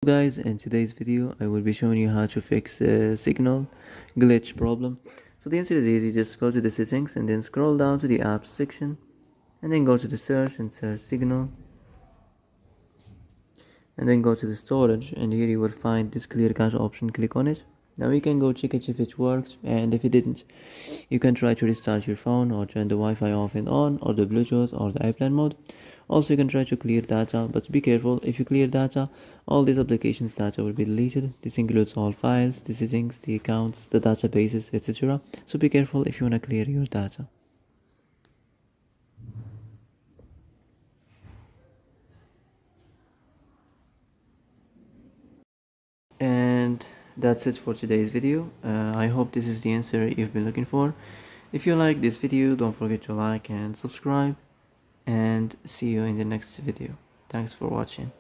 Guys, in today's video I will be showing you how to fix a signal glitch problem. So the answer is easy. Just go to the settings and then scroll down to the apps section and then go to the search and search signal and then go to the storage, and here you will find this clear cache option. Click on it. Now you can go check it if it worked, and if it didn't, you can try to restart your phone or turn the Wi-Fi off and on, or the Bluetooth or the airplane mode. Also, you can try to clear data, but be careful. If you clear data, all these applications data will be deleted. This includes all files, the settings, the accounts, the databases, etc. So be careful if you want to clear your data. And that's it for today's video. I hope this is the answer you've been looking for. If you like this video, don't forget to like and subscribe, and see you in the next video. Thanks for watching.